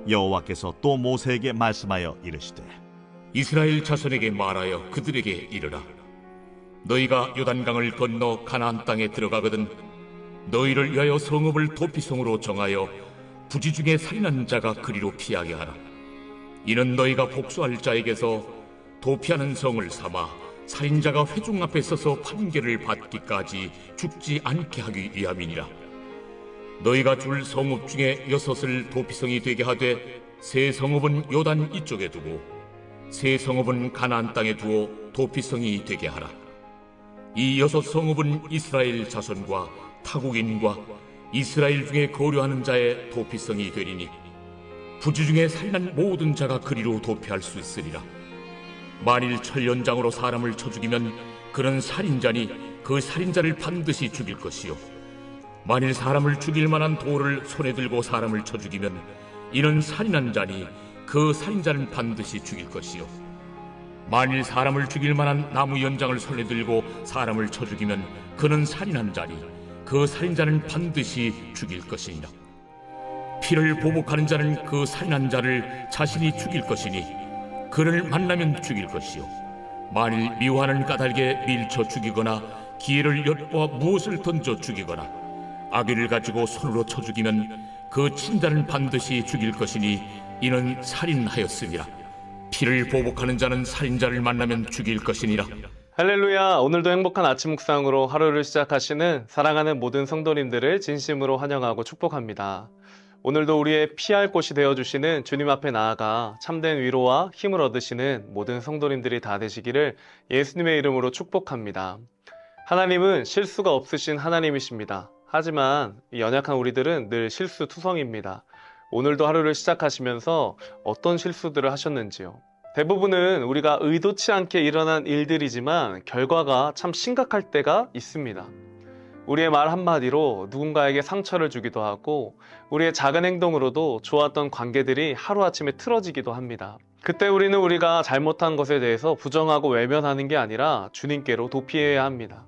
여호와께서 또 모세에게 말씀하여 이르시되 이스라엘 자손에게 말하여 그들에게 이르라. 너희가 요단강을 건너 가나안 땅에 들어가거든 너희를 위하여 성읍을 도피성으로 정하여 부지 중에 살인한 자가 그리로 피하게 하라. 이는 너희가 복수할 자에게서 도피하는 성을 삼아 살인자가 회중 앞에 서서 판결을 받기까지 죽지 않게 하기 위함이니라. 너희가 줄 성읍 중에 6을 도피성이 되게 하되 세 성읍은 요단 이쪽에 두고 세 성읍은 가나안 땅에 두어 도피성이 되게 하라. 이 6성읍은 이스라엘 자손과 타국인과 이스라엘 중에 거류하는 자의 도피성이 되리니 부지 중에 살인한 모든 자가 그리로 도피할 수 있으리라. 만일 철연장으로 사람을 쳐 죽이면 그는 살인자니 그 살인자를 반드시 죽일 것이요, 만일 사람을 죽일 만한 돌을 손에 들고 사람을 쳐 죽이면 이는 살인한 자니 그 살인자는 반드시 죽일 것이요, 만일 사람을 죽일 만한 나무 연장을 손에 들고 사람을 쳐 죽이면 그는 살인한 자니 그 살인자는 반드시 죽일 것이니라. 피를 보복하는 자는 그 살인한 자를 자신이 죽일 것이니 그를 만나면 죽일 것이요, 만일 미워하는 까닭에 밀쳐 죽이거나 기회를 엿보아 무엇을 던져 죽이거나 아기를 가지고 손으로 쳐 죽이면 그 친자는 반드시 죽일 것이니 이는 살인하였음이라. 피를 보복하는 자는 살인자를 만나면 죽일 것이니라. 할렐루야. 오늘도 행복한 아침 묵상으로 하루를 시작하시는 사랑하는 모든 성도님들을 진심으로 환영하고 축복합니다. 오늘도 우리의 피할 곳이 되어주시는 주님 앞에 나아가 참된 위로와 힘을 얻으시는 모든 성도님들이 다 되시기를 예수님의 이름으로 축복합니다. 하나님은 실수가 없으신 하나님이십니다. 하지만 연약한 우리들은 늘 실수투성입니다. 오늘도 하루를 시작하시면서 어떤 실수들을 하셨는지요? 대부분은 우리가 의도치 않게 일어난 일들이지만 결과가 참 심각할 때가 있습니다. 우리의 말 한마디로 누군가에게 상처를 주기도 하고 우리의 작은 행동으로도 좋았던 관계들이 하루아침에 틀어지기도 합니다. 그때 우리는 우리가 잘못한 것에 대해서 부정하고 외면하는 게 아니라 주님께로 도피해야 합니다.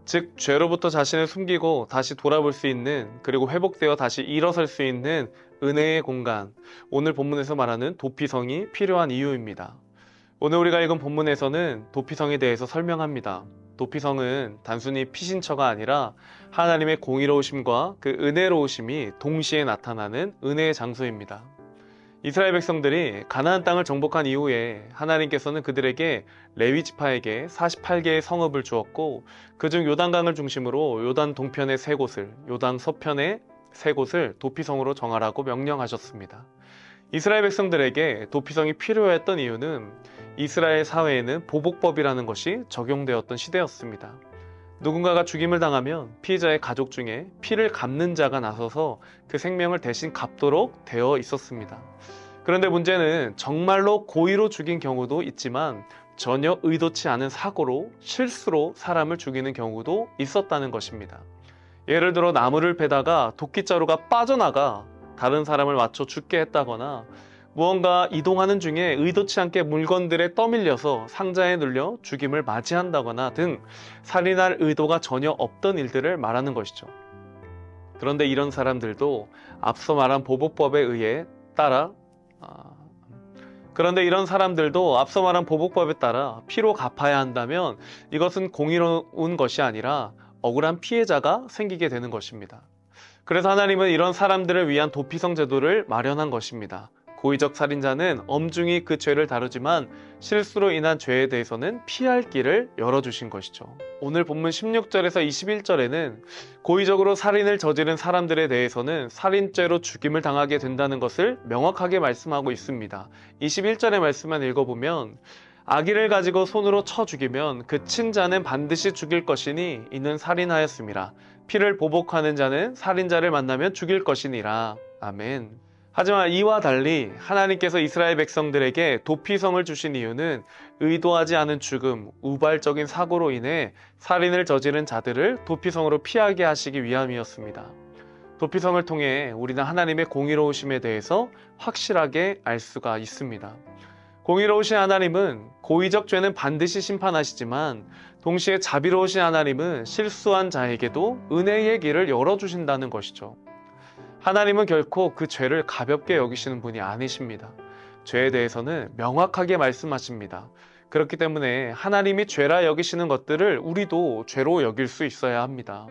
즉 죄로부터 자신을 숨기고 다시 돌아볼 수 있는, 그리고 회복되어 다시 일어설 수 있는 은혜의 공간, 오늘 본문에서 말하는 도피성이 필요한 이유입니다. 오늘 우리가 읽은 본문에서는 도피성에 대해서 설명합니다. 도피성은 단순히 피신처가 아니라 하나님의 공의로우심과 그 은혜로우심이 동시에 나타나는 은혜의 장소입니다. 이스라엘 백성들이 가나안 땅을 정복한 이후에 하나님께서는 그들에게 레위 지파에게 48개의 성읍을 주었고, 그중 요단강을 중심으로 요단 동편의 3곳을, 요단 서편의 3곳을 도피성으로 정하라고 명령하셨습니다. 이스라엘 백성들에게 도피성이 필요했던 이유는 이스라엘 사회에는 보복법이라는 것이 적용되었던 시대였습니다. 누군가가 죽임을 당하면 피해자의 가족 중에 피를 갚는 자가 나서서 그 생명을 대신 갚도록 되어 있었습니다. 그런데 문제는 정말로 고의로 죽인 경우도 있지만 전혀 의도치 않은 사고로, 실수로 사람을 죽이는 경우도 있었다는 것입니다. 예를 들어 나무를 베다가 도끼자루가 빠져나가 다른 사람을 맞춰 죽게 했다거나, 무언가 이동하는 중에 의도치 않게 물건들에 떠밀려서 상자에 눌려 죽임을 맞이한다거나 등 살인할 의도가 전혀 없던 일들을 말하는 것이죠. 그런데 이런 사람들도 앞서 말한 보복법에 의해 따라 피로 갚아야 한다면 이것은 공의로운 것이 아니라 억울한 피해자가 생기게 되는 것입니다. 그래서 하나님은 이런 사람들을 위한 도피성 제도를 마련한 것입니다. 고의적 살인자는 엄중히 그 죄를 다루지만 실수로 인한 죄에 대해서는 피할 길을 열어주신 것이죠. 오늘 본문 16절에서 21절에는 고의적으로 살인을 저지른 사람들에 대해서는 살인죄로 죽임을 당하게 된다는 것을 명확하게 말씀하고 있습니다. 21절의 말씀만 읽어보면 아기를 가지고 손으로 쳐 죽이면 그 친자는 반드시 죽일 것이니 이는 살인하였음이라. 피를 보복하는 자는 살인자를 만나면 죽일 것이니라. 아멘. 하지만 이와 달리 하나님께서 이스라엘 백성들에게 도피성을 주신 이유는 의도하지 않은 죽음, 우발적인 사고로 인해 살인을 저지른 자들을 도피성으로 피하게 하시기 위함이었습니다. 도피성을 통해 우리는 하나님의 공의로우심에 대해서 확실하게 알 수가 있습니다. 공의로우신 하나님은 고의적 죄는 반드시 심판하시지만 동시에 자비로우신 하나님은 실수한 자에게도 은혜의 길을 열어주신다는 것이죠. 하나님은 결코 그 죄를 가볍게 여기시는 분이 아니십니다. 죄에 대해서는 명확하게 말씀하십니다. 그렇기 때문에 하나님이 죄라 여기시는 것들을 우리도 죄로 여길 수 있어야 합니다.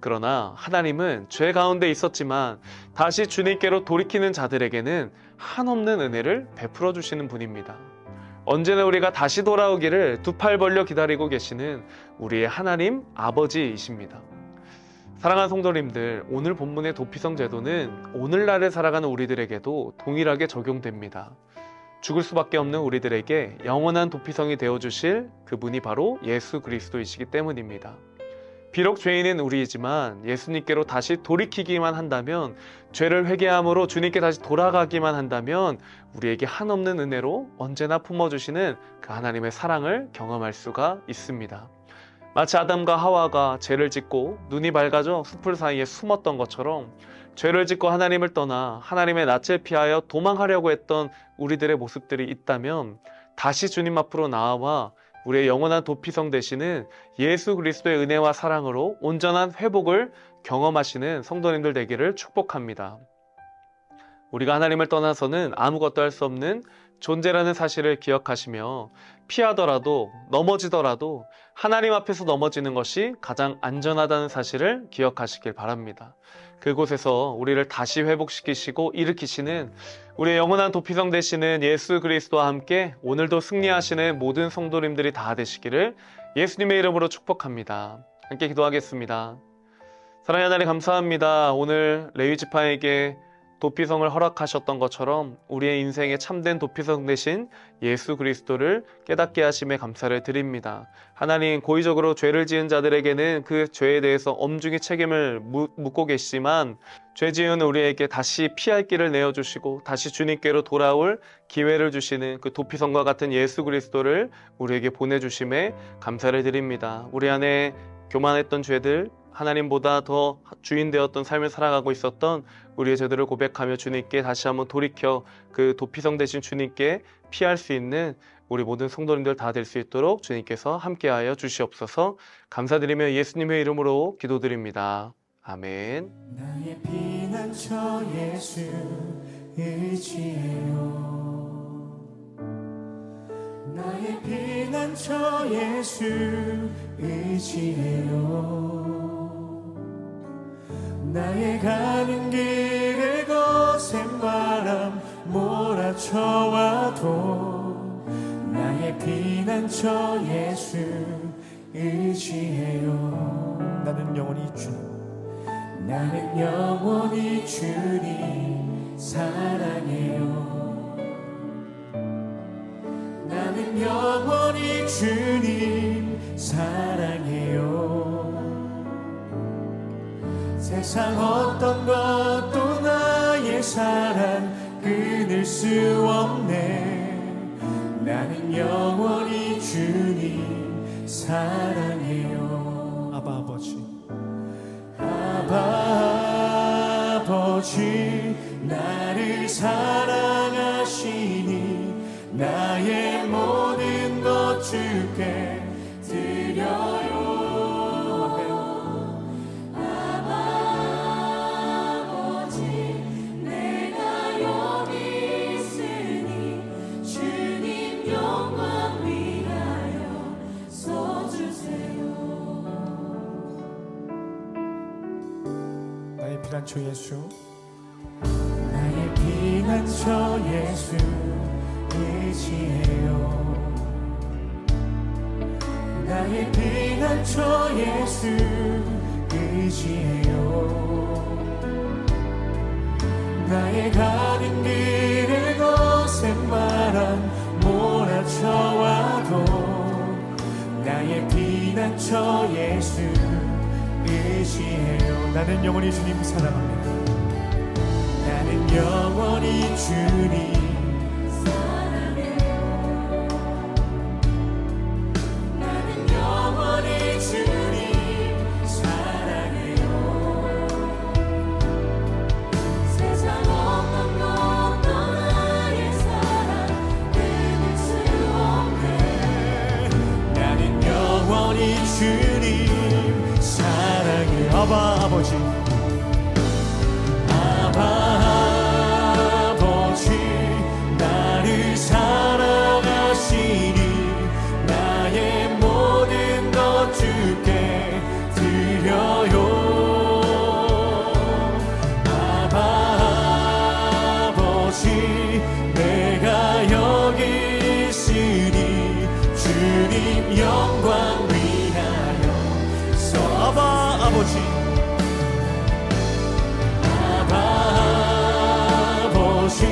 그러나 하나님은 죄 가운데 있었지만 다시 주님께로 돌이키는 자들에게는 한없는 은혜를 베풀어 주시는 분입니다. 언제나 우리가 다시 돌아오기를 두 팔 벌려 기다리고 계시는 우리의 하나님 아버지이십니다. 사랑하는 성도님들, 오늘 본문의 도피성 제도는 오늘날을 살아가는 우리들에게도 동일하게 적용됩니다. 죽을 수밖에 없는 우리들에게 영원한 도피성이 되어주실 그분이 바로 예수 그리스도이시기 때문입니다. 비록 죄인은 우리이지만 예수님께로 다시 돌이키기만 한다면, 죄를 회개함으로 주님께 다시 돌아가기만 한다면 우리에게 한없는 은혜로 언제나 품어주시는 그 하나님의 사랑을 경험할 수가 있습니다. 마치 아담과 하와가 죄를 짓고 눈이 밝아져 숲을 사이에 숨었던 것처럼 죄를 짓고 하나님을 떠나 하나님의 낯을 피하여 도망하려고 했던 우리들의 모습들이 있다면, 다시 주님 앞으로 나아와 우리의 영원한 도피성 되시는 예수 그리스도의 은혜와 사랑으로 온전한 회복을 경험하시는 성도님들 되기를 축복합니다. 우리가 하나님을 떠나서는 아무것도 할 수 없는 존재라는 사실을 기억하시며, 피하더라도 넘어지더라도 하나님 앞에서 넘어지는 것이 가장 안전하다는 사실을 기억하시길 바랍니다. 그곳에서 우리를 다시 회복시키시고 일으키시는 우리의 영원한 도피성 되시는 예수 그리스도와 함께 오늘도 승리하시는 모든 성도님들이 다 되시기를 예수님의 이름으로 축복합니다. 함께 기도하겠습니다. 사랑의 하나님, 감사합니다. 오늘 레위 지파에게 도피성을 허락하셨던 것처럼 우리의 인생에 참된 도피성 되신 예수 그리스도를 깨닫게 하심에 감사를 드립니다. 하나님, 고의적으로 죄를 지은 자들에게는 그 죄에 대해서 엄중히 책임을 묻고 계시지만, 죄 지은 우리에게 다시 피할 길을 내어주시고 다시 주님께로 돌아올 기회를 주시는 그 도피성과 같은 예수 그리스도를 우리에게 보내주심에 감사를 드립니다. 우리 안에 교만했던 죄들, 하나님보다 더 주인 되었던 삶을 살아가고 있었던 우리의 죄들을 고백하며 주님께 다시 한번 돌이켜 그 도피성 되신 주님께 피할 수 있는 우리 모든 성도님들 다 될 수 있도록 주님께서 함께하여 주시옵소서. 감사드리며 예수님의 이름으로 기도드립니다. 아멘. 나의 피난처 예수 의지해요. 나의 피난처 예수 의지해요. 나의 가는 길에 거센 바람 몰아쳐와도 나의 피난처 예수 의지해요. 나는 영원히 주님 사랑해요. 나는 영원히 주님 사랑해요. 세상 어떤 것도 나의 사랑 끊을 수 없네. 나는 영원히 주님 사랑해요. 아바 아버지 나를 사랑하시니 나의 모든 것 주께 드려요. 피난처 예수, 나의 피난처 예수 의지해요. 나의 피난처 예수 의지해요. 나의 가는 길에 거센 바람 몰아쳐와도 나의 피난처 예수 의지해요. 나는 영원히 주님 사랑합니다. 나는 영원히 주님 사랑해요. 나는 영원히 주님 사랑해요. 세상 어떤 것도 나의 사랑 끊을 수 없네. 나는 영원히 주님 사랑해. 아버지 아버지